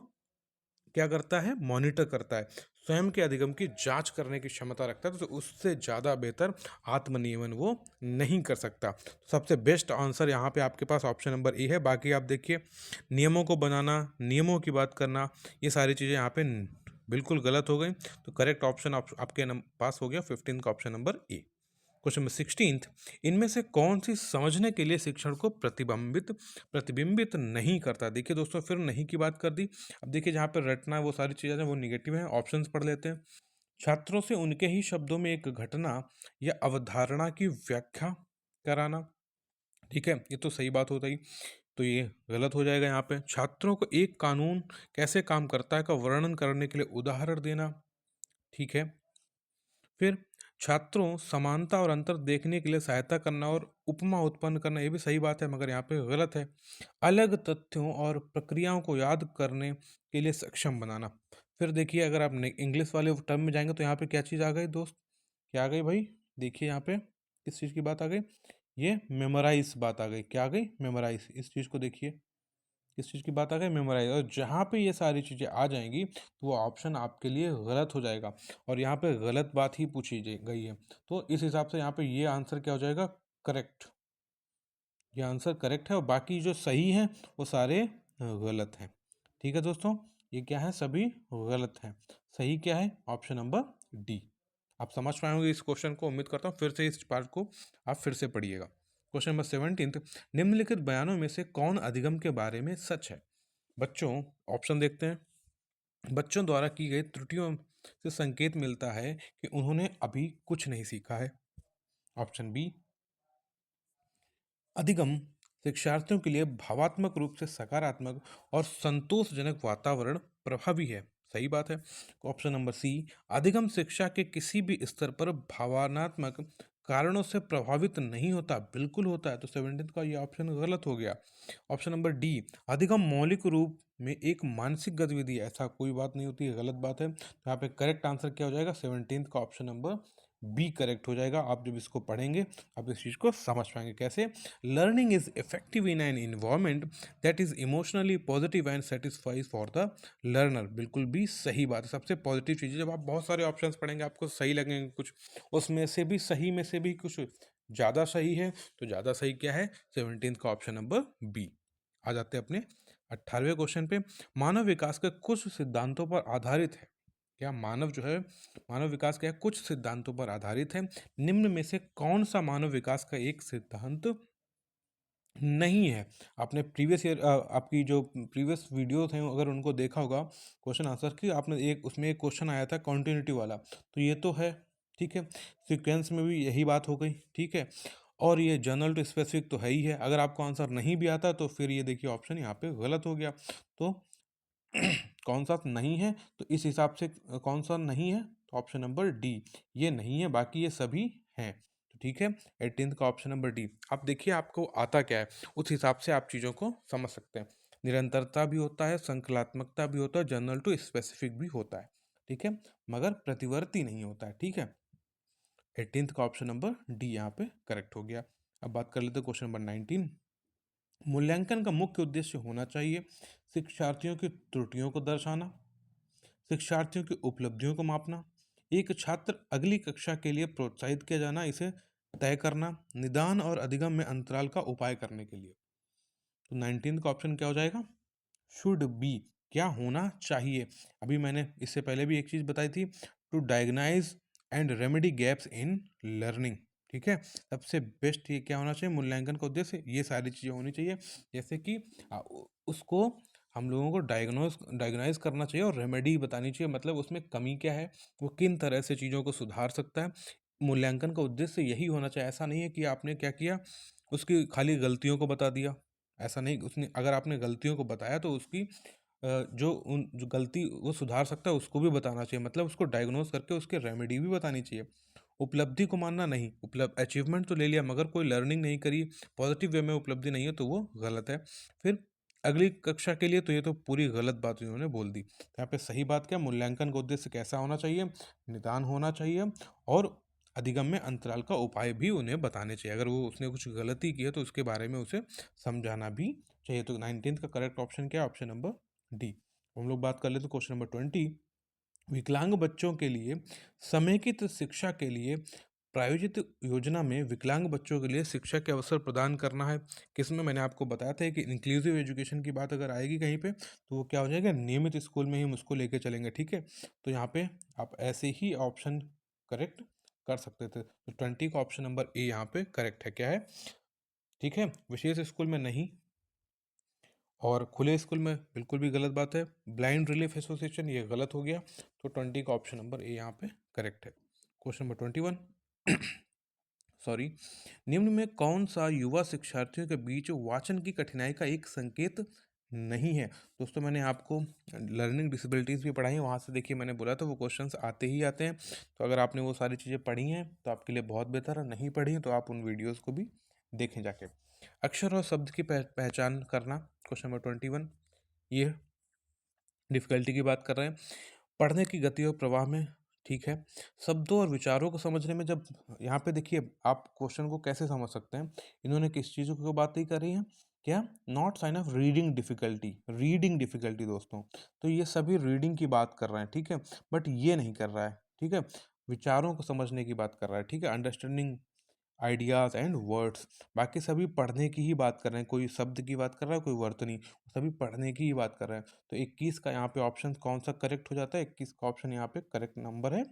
क्या करता है, मॉनिटर करता है, स्वयं के अधिगम की जांच करने की क्षमता रखता है, तो उससे ज़्यादा बेहतर आत्मनियमन वो नहीं कर सकता। सबसे बेस्ट आंसर यहाँ पे आपके पास ऑप्शन नंबर ए है। बाकी आप देखिए नियमों को बनाना, नियमों की बात करना, ये सारी चीज़ें यहाँ पे बिल्कुल गलत हो गई। तो करेक्ट ऑप्शन आपके पास हो गया 15 का ऑप्शन नंबर ए। क्वेश्चन नंबर 16th, इनमें से कौन सी समझने के लिए शिक्षण को प्रतिबिंबित नहीं करता? देखिए दोस्तों, फिर नहीं की बात कर दी। अब देखिए जहाँ पे रटना है वो सारी चीज़ें वो निगेटिव हैं। ऑप्शंस पढ़ लेते हैं। छात्रों से उनके ही शब्दों में एक घटना या अवधारणा की व्याख्या कराना। ठीक है, ये तो सही बात होता ही, तो ये गलत हो जाएगा यहाँ पे। छात्रों को एक कानून कैसे काम करता है का वर्णन करने के लिए उदाहरण देना। ठीक है, फिर छात्रों समानता और अंतर देखने के लिए सहायता करना और उपमा उत्पन्न करना, ये भी सही बात है मगर यहाँ पे गलत है। अलग तथ्यों और प्रक्रियाओं को याद करने के लिए सक्षम बनाना। फिर देखिए अगर आप इंग्लिश वाले टर्म में जाएंगे तो यहाँ पे क्या चीज़ आ गई दोस्त, क्या आ गई भाई? देखिए यहाँ पे किस चीज़ की बात आ गई, ये मेमोराइज बात आ गई। क्या आ गई? मेमोराइज। इस चीज़ को देखिए, किस चीज़ की बात आ गई? मेमोराइज। और जहाँ पे ये सारी चीज़ें आ जाएंगी तो वो ऑप्शन आपके लिए गलत हो जाएगा, और यहाँ पे गलत बात ही पूछी गई है। तो इस हिसाब से यहाँ पे ये आंसर क्या हो जाएगा? करेक्ट। ये आंसर करेक्ट है, और बाकी जो सही हैं वो सारे गलत हैं। ठीक है दोस्तों, ये क्या है? सभी गलत हैं। सही क्या है? Option number D. आप समझ पाए होंगे इस क्वेश्चन को, उम्मीद करता हूँ। फिर से इस पार्ट को आप फिर से पढ़िएगा। क्वेश्चन नंबर 17, निम्नलिखित बयानों में से कौन अधिगम के बारे में सच है? बच्चों, ऑप्शन देखते हैं। बच्चों द्वारा की गई त्रुटियों से संकेत मिलता है कि उन्होंने अभी कुछ नहीं सीखा है। ऑप्शन बी, अधिगम शिक्षार्थियों के लिए भावात्मक रूप से सकारात्मक और संतोषजनक वातावरण प्रभावी है। सही बात है। ऑप्शन नंबर सी, अधिगम शिक्षा के किसी भी स्तर पर भावनात्मक कारणों से प्रभावित नहीं होता। बिल्कुल होता है। तो 17 का ये ऑप्शन गलत हो गया। ऑप्शन नंबर डी, अधिगम मौलिक रूप में एक मानसिक गतिविधि है। ऐसा कोई बात नहीं होती है, गलत बात है। तो यहाँ पे करेक्ट आंसर क्या हो जाएगा? 17 का ऑप्शन नंबर बी करेक्ट हो जाएगा। आप जब इसको पढ़ेंगे आप इस चीज़ को समझ पाएंगे। कैसे? Learning is effective in an environment that is emotionally positive and satisfies for the learner. बिल्कुल भी सही बात है। सबसे पॉजिटिव चीज़ है, जब आप बहुत सारे ऑप्शंस पढ़ेंगे आपको सही लगेंगे कुछ, उसमें से भी सही में से भी कुछ ज़्यादा सही है। तो ज़्यादा सही क्या है? 17 का ऑप्शन नंबर बी। आ जाते हैं अपने 18वें क्वेश्चन पे। मानव विकास के कुछ सिद्धांतों पर आधारित है। क्या मानव जो है, मानव विकास क्या है? कुछ सिद्धांतों पर आधारित है। निम्न में से कौन सा मानव विकास का एक सिद्धांत नहीं है? आपने प्रीवियस ईयर आपकी जो प्रीवियस वीडियो थे अगर उनको देखा होगा क्वेश्चन आंसर की, आपने एक उसमें एक क्वेश्चन आया था कॉन्टिन्यूटी वाला, तो ये तो है। ठीक है, सीक्वेंस में भी यही बात हो गई। ठीक है, और ये जनरल टू स्पेसिफिक तो है ही है। अगर आपको आंसर नहीं भी आता तो फिर ये देखिए ऑप्शन यहाँ पे गलत हो गया। तो कौन सा नहीं है? तो इस हिसाब से कौन सा नहीं है? तो ऑप्शन नंबर डी, ये नहीं है, बाकी ये सभी हैं। तो ठीक है, 18 का ऑप्शन नंबर डी। आप देखिए आपको आता क्या है, उस हिसाब से आप चीज़ों को समझ सकते हैं। निरंतरता भी होता है, संकलात्मकता भी होता है, जनरल टू स्पेसिफिक भी होता है। ठीक है, मगर प्रतिवर्ती नहीं होता है। ठीक है, 18 का ऑप्शन नंबर डी यहाँ पे करेक्ट हो गया। अब बात कर लेते हैं क्वेश्चन नंबर 19। मूल्यांकन का मुख्य उद्देश्य होना चाहिए शिक्षार्थियों की त्रुटियों को दर्शाना, शिक्षार्थियों की उपलब्धियों को मापना, एक छात्र अगली कक्षा के लिए प्रोत्साहित किया जाना, इसे तय करना, निदान और अधिगम में अंतराल का उपाय करने के लिए। तो 19 का ऑप्शन क्या हो जाएगा? Should be. क्या होना चाहिए? अभी मैंने इससे पहले भी एक चीज़ बताई थी, to diagnose and remedy gaps in learning. ठीक है, सबसे बेस्ट ये क्या होना चाहिए? मूल्यांकन का उद्देश्य ये सारी चीज़ें होनी चाहिए, जैसे कि उसको हम लोगों को डायग्नाइज करना चाहिए और रेमेडी बतानी चाहिए, मतलब उसमें कमी क्या है, वो किन तरह से चीज़ों को सुधार सकता है। मूल्यांकन का उद्देश्य यही होना चाहिए। ऐसा नहीं है कि आपने क्या किया, उसकी खाली गलतियों को बता दिया। ऐसा नहीं, उसने अगर आपने गलतियों को बताया तो उसकी जो गलती वो सुधार सकता है उसको भी बताना चाहिए, मतलब उसको डायग्नोज करके उसके रेमेडी भी बतानी चाहिए। उपलब्धि को मानना नहीं, उपलब्ध अचीवमेंट तो ले लिया मगर कोई लर्निंग नहीं करी, पॉजिटिव वे में उपलब्धि नहीं है, तो वो गलत है। फिर अगली कक्षा के लिए, तो ये तो पूरी गलत बात उन्होंने बोल दी। तो यहाँ पे सही बात क्या? मूल्यांकन का उद्देश्य कैसा होना चाहिए? निदान होना चाहिए, और अधिगम में अंतराल का उपाय भी उन्हें बताने चाहिए। अगर वो उसने कुछ गलती की है तो उसके बारे में उसे समझाना भी चाहिए। तो 19 का करेक्ट ऑप्शन क्या है? Option number D. हम लोग बात कर लेते हैं क्वेश्चन नंबर 20। विकलांग बच्चों के लिए समेकित शिक्षा के लिए प्रायोजित योजना में विकलांग बच्चों के लिए शिक्षा के अवसर प्रदान करना है। किसमें? मैंने आपको बताया था कि इंक्लूसिव एजुकेशन की बात अगर आएगी कहीं पे तो वो क्या हो जाएगा? नियमित स्कूल में ही हम उसको लेके चलेंगे। ठीक है, तो यहाँ पे आप ऐसे ही ऑप्शन करेक्ट कर सकते थे। तो 20 का ऑप्शन नंबर ए यहाँ पे करेक्ट है। क्या है? ठीक है, विशेष स्कूल में नहीं, और खुले स्कूल में बिल्कुल भी गलत बात है। ब्लाइंड रिलीफ एसोसिएशन ये गलत हो गया। तो 20 का ऑप्शन नंबर ए यहाँ पे करेक्ट है। क्वेश्चन नंबर 21 सॉरी, निम्न में कौन सा युवा शिक्षार्थियों के बीच वाचन की कठिनाई का एक संकेत नहीं है? दोस्तों मैंने आपको लर्निंग डिसेबिलिटीज़ भी पढ़ाई है, वहाँ से देखिए मैंने बोला था वो क्वेश्चंस आते ही आते हैं। तो अगर आपने वो सारी चीज़ें पढ़ी हैं तो आपके लिए बहुत बेहतर है, नहीं पढ़ी हैं तो आप उन वीडियोज़ को भी देखें जाके। अक्षर और शब्द की पहचान करना, क्वेश्चन नंबर 21, ये डिफ़िकल्टी की बात कर रहे हैं। पढ़ने की गति और प्रवाह में, ठीक है। शब्दों और विचारों को समझने में, जब यहाँ पे देखिए आप क्वेश्चन को कैसे समझ सकते हैं, इन्होंने किस चीज़ों की बात ही करी है, क्या? Not sign of reading difficulty, reading difficulty दोस्तों। तो ये सभी रीडिंग की बात कर रहे हैं, ठीक है, बट ये नहीं कर रहा है, ठीक है। विचारों को समझने की बात कर रहा है, ठीक है, अंडरस्टैंडिंग आइडियाज़ एंड वर्ड्स। बाकी सभी पढ़ने की ही बात कर रहे हैं, कोई शब्द की बात कर रहा है, कोई वर्ड नहीं, सभी पढ़ने की ही बात कर रहे हैं। तो 21 का यहाँ पे ऑप्शन कौन सा करेक्ट हो जाता है? 21 का ऑप्शन यहाँ पे करेक्ट नंबर है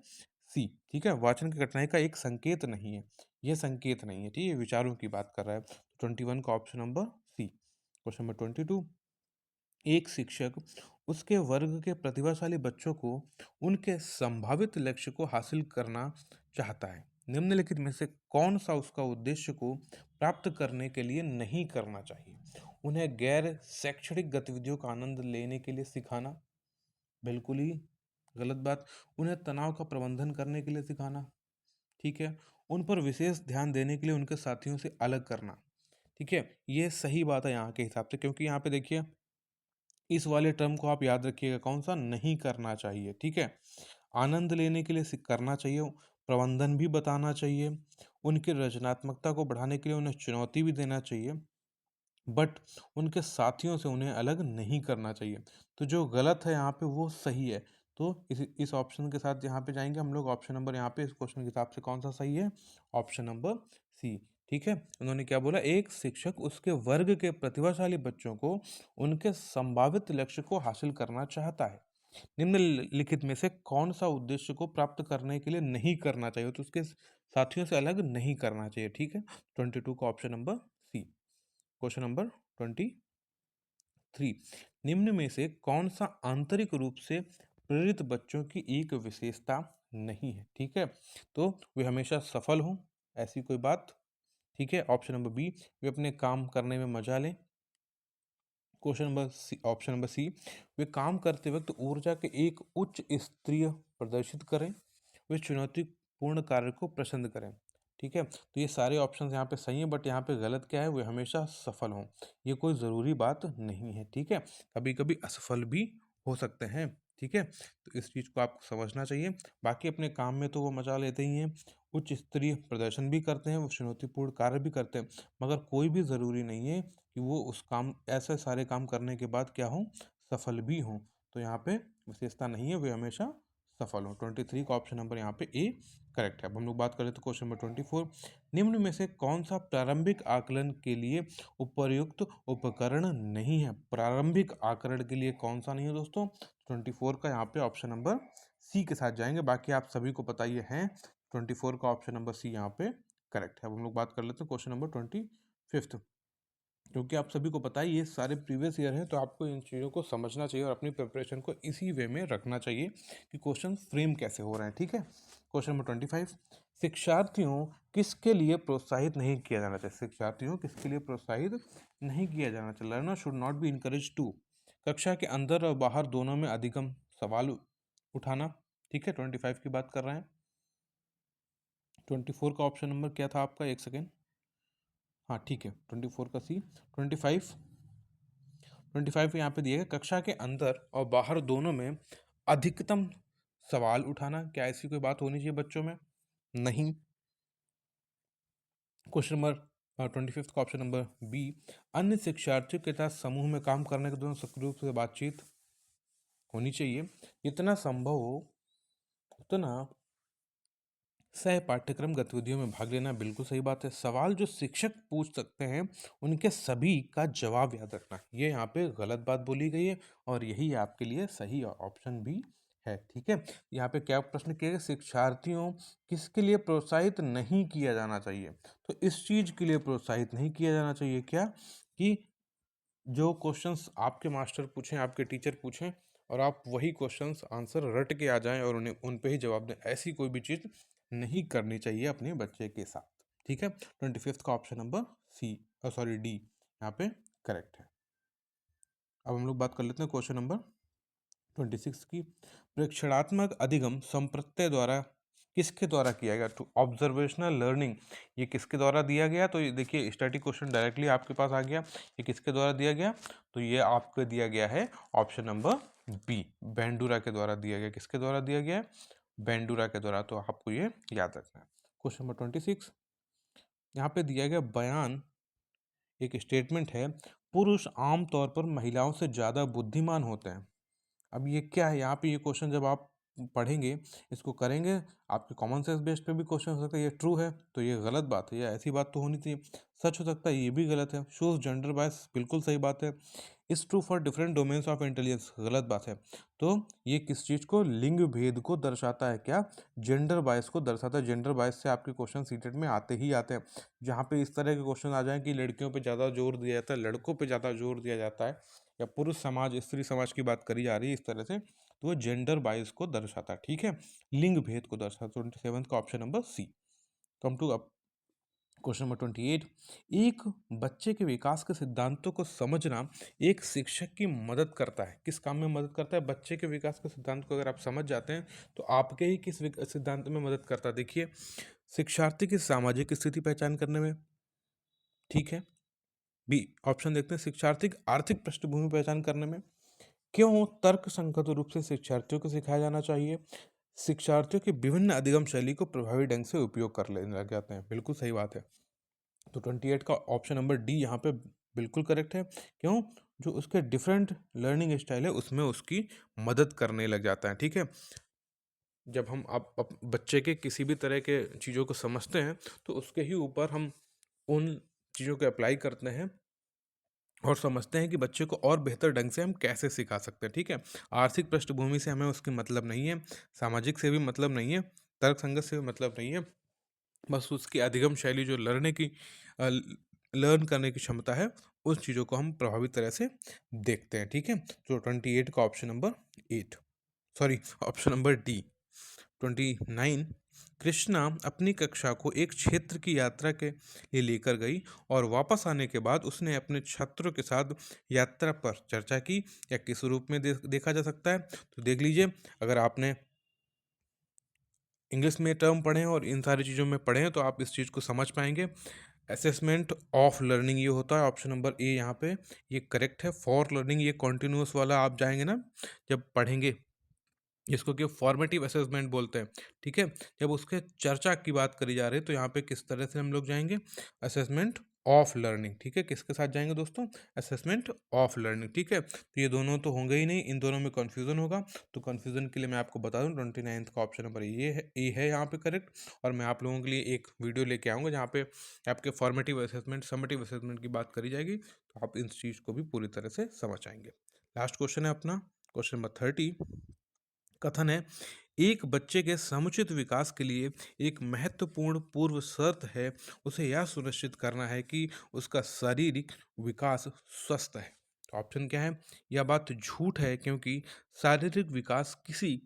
सी, ठीक है। वाचन की कठिनाई का एक संकेत नहीं है, ये संकेत नहीं है, ठीक है, विचारों की बात कर रहा है। 21 का option number C. Question number 22, एक शिक्षक उसके वर्ग के प्रतिभाशाली बच्चों को उनके संभावित लक्ष्य को हासिल करना चाहता है। निम्नलिखित में से कौन सा उसका उद्देश्य को प्राप्त करने के लिए नहीं करना चाहिए? उन्हें गैर शैक्षणिक गतिविधियों का आनंद लेने के लिए सिखाना, बिल्कुल ही गलत बात। उन्हें तनाव का प्रबंधन करने के लिए सिखाना, ठीक है। उन पर विशेष ध्यान देने के लिए उनके साथियों से अलग करना, ठीक है, ये सही बात है यहाँ के हिसाब से, क्योंकि यहाँ पे देखिए इस वाले टर्म को आप याद रखिएगा, कौन सा? नहीं करना चाहिए, ठीक है। आनंद लेने के लिए करना चाहिए, प्रबंधन भी बताना चाहिए, उनकी रचनात्मकता को बढ़ाने के लिए उन्हें चुनौती भी देना चाहिए, बट उनके साथियों से उन्हें अलग नहीं करना चाहिए। तो जो गलत है यहाँ पे वो सही है। तो इस ऑप्शन के साथ यहाँ पे जाएंगे हम लोग। ऑप्शन नंबर यहाँ पे इस क्वेश्चन के हिसाब से कौन सा सही है? ऑप्शन नंबर सी, ठीक है। उन्होंने क्या बोला? एक शिक्षक उसके वर्ग के प्रतिभाशाली बच्चों को उनके संभावित लक्ष्य को हासिल करना चाहता है। निम्नलिखित में से कौन सा उद्देश्य को प्राप्त करने के लिए नहीं करना चाहिए? तो उसके साथियों से अलग नहीं करना चाहिए, ठीक है। 22 का option number C. Question number 23, निम्न में से कौन सा आंतरिक रूप से प्रेरित बच्चों की एक विशेषता नहीं है? ठीक है, तो वे हमेशा सफल हों, ऐसी कोई बात, ठीक है। ऑप्शन नंबर बी, वे अपने काम करने में मजा लें। Question number C, option number C, वे काम करते वक्त ऊर्जा के एक उच्च स्तरीय प्रदर्शित करें, वे चुनौतीपूर्ण कार्य को पसंद करें, ठीक है। तो ये सारे ऑप्शंस यहाँ पे सही हैं, बट यहाँ पे गलत क्या है? वे हमेशा सफल हों, ये कोई ज़रूरी बात नहीं है, ठीक है। कभी कभी असफल भी हो सकते हैं, ठीक है। तो इस चीज़ को आपको समझना चाहिए। बाकी अपने काम में तो वो मजा लेते ही हैं, उच्च स्तरीय प्रदर्शन भी करते हैं, वो चुनौतीपूर्ण कार्य भी करते हैं, मगर कोई भी ज़रूरी नहीं है कि वो उस काम, ऐसे सारे काम करने के बाद क्या हों? सफल भी हों। तो यहाँ पे विशेषता नहीं है, वे हमेशा सफल हों। 23 का ऑप्शन नंबर यहाँ पे ए करेक्ट है। अब हम लोग बात करें तो क्वेश्चन नंबर 24, निम्न में से कौन सा प्रारंभिक आकलन के लिए उपयुक्त उपकरण नहीं है? प्रारंभिक आकलन के लिए कौन सा नहीं है दोस्तों? 24 का यहाँ पे ऑप्शन नंबर सी के साथ जाएंगे। बाकी आप सभी को पता ही है 24 का ऑप्शन नंबर सी यहाँ पे करेक्ट है। अब हम लोग बात कर लेते हैं क्वेश्चन नंबर 25, क्योंकि आप सभी को पता है ये सारे प्रीवियस ईयर हैं, तो आपको इन चीज़ों को समझना चाहिए और अपनी प्रिपरेशन को इसी वे में रखना चाहिए कि क्वेश्चन फ्रेम कैसे हो रहे हैं, ठीक है। क्वेश्चन नंबर 25, शिक्षार्थियों किसके लिए प्रोत्साहित नहीं किया जाना चाहिए? शिक्षार्थियों किसके लिए प्रोत्साहित नहीं किया जाना चाहिए? Learner should not be encourage to, कक्षा के अंदर और बाहर दोनों में अधिगम सवाल उठाना, ठीक है। 25 की बात कर रहे हैं। 24 का ऑप्शन नंबर क्या था आपका? एक सेकेंड, हाँ ठीक है, 24 का सी। 25 यहाँ पे दिया है, कक्षा के अंदर और बाहर दोनों में अधिकतम सवाल उठाना। क्या ऐसी कोई बात होनी चाहिए बच्चों में? नहीं। क्वेश्चन नंबर 25 का ऑप्शन नंबर बी, अन्य शिक्षार्थियों के साथ समूह में काम करने के दौरान सक्रिय रूप से बातचीत होनी चाहिए, जितना संभव हो उतना सह पाठ्यक्रम गतिविधियों में भाग लेना, बिल्कुल सही बात है। सवाल जो शिक्षक पूछ सकते हैं उनके सभी का जवाब याद रखना, ये यहाँ पे गलत बात बोली गई है और यही आपके लिए सही ऑप्शन भी है। ठीक है, यहाँ पे क्या प्रश्न किया गया, शिक्षार्थियों किसके लिए प्रोत्साहित नहीं किया जाना चाहिए, तो इस चीज के लिए प्रोत्साहित नहीं किया जाना चाहिए क्या, कि जो क्वेश्चंस आपके मास्टर पूछें, आपके टीचर पूछें और आप वही क्वेश्चंस आंसर रट के आ जाएं और उन्हें उन पे ही जवाब दें, ऐसी कोई भी चीज़ नहीं करनी चाहिए अपने बच्चे के साथ। ठीक है, 25th का option number C, sorry D यहाँ पे करेक्ट है। अब हम लोग बात कर लेते हैं क्वेश्चन नंबर 26 की। प्रेक्षणात्मक अधिगम संप्रत्यय द्वारा किसके द्वारा किया गया, टू ऑब्जर्वेशनल लर्निंग, ये किसके द्वारा दिया गया, तो ये देखिए स्टैटिक क्वेश्चन डायरेक्टली आपके पास आ गया, ये किसके द्वारा दिया गया, तो ये आपको दिया गया है ऑप्शन नंबर बी, बेंडूरा के द्वारा दिया गया। किसके द्वारा दिया गया है, बेंडूरा के द्वारा, तो आपको ये याद रखना है। क्वेश्चन नंबर 26 यहाँ पे दिया गया बयान, एक स्टेटमेंट है, पुरुष आमतौर पर महिलाओं से ज़्यादा बुद्धिमान होते हैं। अब ये क्या है, यहाँ पे ये क्वेश्चन जब आप पढ़ेंगे, इसको करेंगे, आपके कॉमन सेंस बेस्ड पे भी क्वेश्चन हो सकता है, ये ट्रू है तो ये गलत बात है, या ऐसी बात तो होनी चाहिए, सच हो सकता है ये भी गलत है, शोज जेंडर बायस बिल्कुल सही बात है, is true for different domains of intelligence गलत बात है। तो ये किस चीज़ को, लिंग भेद को दर्शाता है क्या, जेंडर बायस को दर्शाता है। जेंडर बायस से आपके क्वेश्चन सीटेट में आते ही आते हैं, जहाँ पे इस तरह के क्वेश्चन आ जाएं कि लड़कियों पे ज़्यादा जोर दिया जाता है, लड़कों पे ज़्यादा जोर दिया जाता है, या पुरुष समाज स्त्री समाज की बात करी जा रही है इस तरह से, तो वो जेंडर बायस को दर्शाता है। ठीक है, लिंग भेद को दर्शाता है। 27 का option number C. Come to अब क्वेश्चन नंबर 28, एक बच्चे के विकास के सिद्धांतों को समझना एक शिक्षक की मदद करता है। किस काम में मदद करता है, बच्चे के विकास के सिद्धांत को अगर आप समझ जाते हैं तो आपके ही किस सिद्धांत में मदद करता है, देखिए शिक्षार्थी की सामाजिक स्थिति पहचान करने में, ठीक है, बी ऑप्शन देखते हैं, शिक्षार्थी की आर्थिक पृष्ठभूमि पहचान करने में, क्यों तर्क संगत रूप से शिक्षार्थियों को सिखाया जाना चाहिए, शिक्षार्थियों की विभिन्न अधिगम शैली को प्रभावी ढंग से उपयोग कर लेने लग जाते हैं। बिल्कुल सही बात है, तो 28 का ऑप्शन नंबर डी यहाँ पे बिल्कुल करेक्ट है। क्यों, जो उसके डिफरेंट लर्निंग स्टाइल है उसमें उसकी मदद करने लग जाता है। ठीक है, जब हम आप बच्चे के किसी भी तरह के चीज़ों को समझते हैं तो उसके ही ऊपर हम उन चीज़ों को अप्लाई करते हैं और समझते हैं कि बच्चे को और बेहतर ढंग से हम कैसे सिखा सकते हैं। ठीक है, आर्थिक पृष्ठभूमि से हमें उसकी मतलब नहीं है, सामाजिक से भी मतलब नहीं है, तर्क संगत से भी मतलब नहीं है, बस उसकी अधिगम शैली जो लर्न करने की क्षमता है, उस चीज़ों को हम प्रभावित तरह से देखते हैं। ठीक है, तो 28 का option number 8, sorry option number D. 29, Krishna अपनी कक्षा को एक क्षेत्र की यात्रा के लिए लेकर गई और वापस आने के बाद उसने अपने छात्रों के साथ यात्रा पर चर्चा की, या किस रूप में देखा जा सकता है, तो देख लीजिए, अगर आपने इंग्लिश में टर्म पढ़े हैं और इन सारी चीज़ों में पढ़े हैं तो आप इस चीज़ को समझ पाएंगे। असेसमेंट ऑफ लर्निंग ये होता है, ऑप्शन नंबर ए यहाँ पे ये करेक्ट है। फॉर लर्निंग ये कॉन्टिन्यूस वाला आप जाएंगे ना जब पढ़ेंगे, जिसको कि फॉर्मेटिव असेसमेंट बोलते हैं। ठीक है, जब उसके चर्चा की बात करी जा रही है तो यहाँ पे किस तरह से हम लोग जाएंगे, असेसमेंट ऑफ लर्निंग। ठीक है, किसके साथ जाएंगे दोस्तों, असेसमेंट ऑफ लर्निंग। ठीक है, तो ये दोनों तो होंगे ही नहीं, इन दोनों में कन्फ्यूजन होगा, तो कन्फ्यूजन के लिए मैं आपको बता दूं 29 का ऑप्शन नंबर ये है यहाँ पे करेक्ट। और मैं आप लोगों के लिए एक वीडियो लेके आऊँगा जहाँ पे आपके फॉर्मेटिव असेसमेंट समेटिव असेसमेंट की बात करी जाएगी, तो आप इस चीज़ को भी पूरी तरह से समझ आएंगे। लास्ट क्वेश्चन है अपना, क्वेश्चन नंबर 30। कथन है, एक बच्चे के समुचित विकास के लिए एक महत्वपूर्ण पूर्व शर्त है उसे यह सुनिश्चित करना है कि उसका शारीरिक विकास स्वस्थ है। तो ऑप्शन क्या है, यह बात झूठ है क्योंकि शारीरिक विकास किसी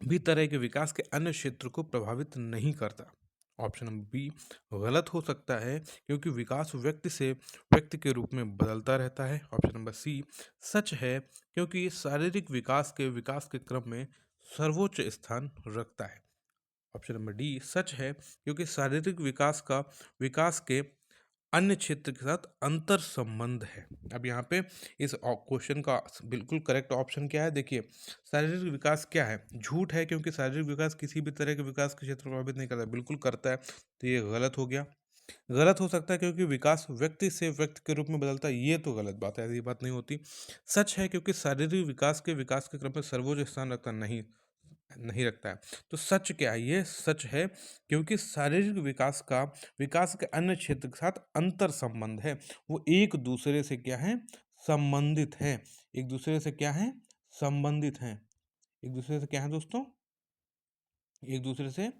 भी तरह के विकास के अन्य क्षेत्र को प्रभावित नहीं करता। ऑप्शन नंबर बी गलत हो सकता है क्योंकि विकास व्यक्ति से व्यक्ति के रूप में बदलता रहता है। ऑप्शन नंबर सी सच है क्योंकि शारीरिक विकास के क्रम में सर्वोच्च स्थान रखता है। ऑप्शन नंबर डी सच है क्योंकि शारीरिक विकास के अन्य क्षेत्र के साथ अंतर संबंध है। अब यहाँ पे इस क्वेश्चन का बिल्कुल करेक्ट ऑप्शन क्या है, देखिए शारीरिक विकास क्या है, झूठ है क्योंकि शारीरिक विकास किसी भी तरह के विकास के क्षेत्र को प्रभावित नहीं करता, बिल्कुल करता है, तो ये गलत हो गया। गलत हो सकता है क्योंकि विकास व्यक्ति से व्यक्ति के रूप में बदलता है, ये तो गलत बात है, ऐसी बात नहीं होती। सच है क्योंकि शारीरिक विकास के क्रम में सर्वोच्च स्थान रखता नहीं नहीं रखता है। तो सच क्या है, ये सच है क्योंकि शारीरिक विकास के अन्य क्षेत्र के साथ अंतर संबंध है, वो एक दूसरे से क्या है, संबंधित है, एक दूसरे से क्या है, संबंधित हैं। एक दूसरे से क्या है दोस्तों, एक दूसरे से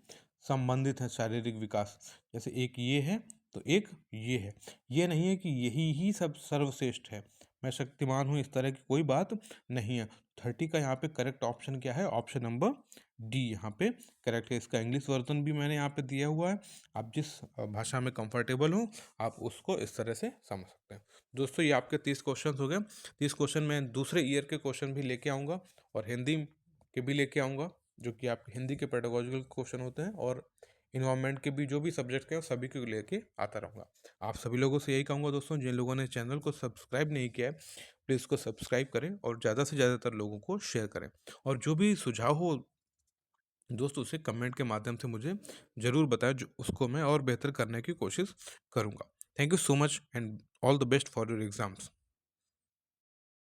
संबंधित है शारीरिक विकास। जैसे एक ये है तो एक ये है, ये नहीं है कि यही ही सब सर्वश्रेष्ठ है, मैं शक्तिमान हूँ, इस तरह की कोई बात नहीं है। 30 का यहाँ पे करेक्ट ऑप्शन क्या है, ऑप्शन नंबर डी यहाँ पे करेक्ट है। इसका इंग्लिश वर्जन भी मैंने यहाँ पे दिया हुआ है, आप जिस भाषा में कंफर्टेबल हो आप उसको इस तरह से समझ सकते हैं। दोस्तों ये आपके 30 क्वेश्चन हो गए। 30 क्वेश्चन मैं दूसरे ईयर के क्वेश्चन भी लेके आऊँगा और हिंदी के भी लेके आऊँगा, जो कि आपके हिंदी के पेडागोजिकल क्वेश्चन होते हैं, और इन्वायरमेंट के भी जो भी सब्जेक्ट हैं सभी को लेके आता रहूँगा। आप सभी लोगों से यही कहूँगा दोस्तों, जिन लोगों ने चैनल को सब्सक्राइब नहीं किया है प्लीज़ इसको सब्सक्राइब करें और ज़्यादा से ज़्यादातर लोगों को शेयर करें, और जो भी सुझाव हो दोस्तों उसे कमेंट के माध्यम से मुझे ज़रूर बताएं, जो उसको मैं और बेहतर करने की कोशिश करूँगा। Thank you so much and all the best for your exams.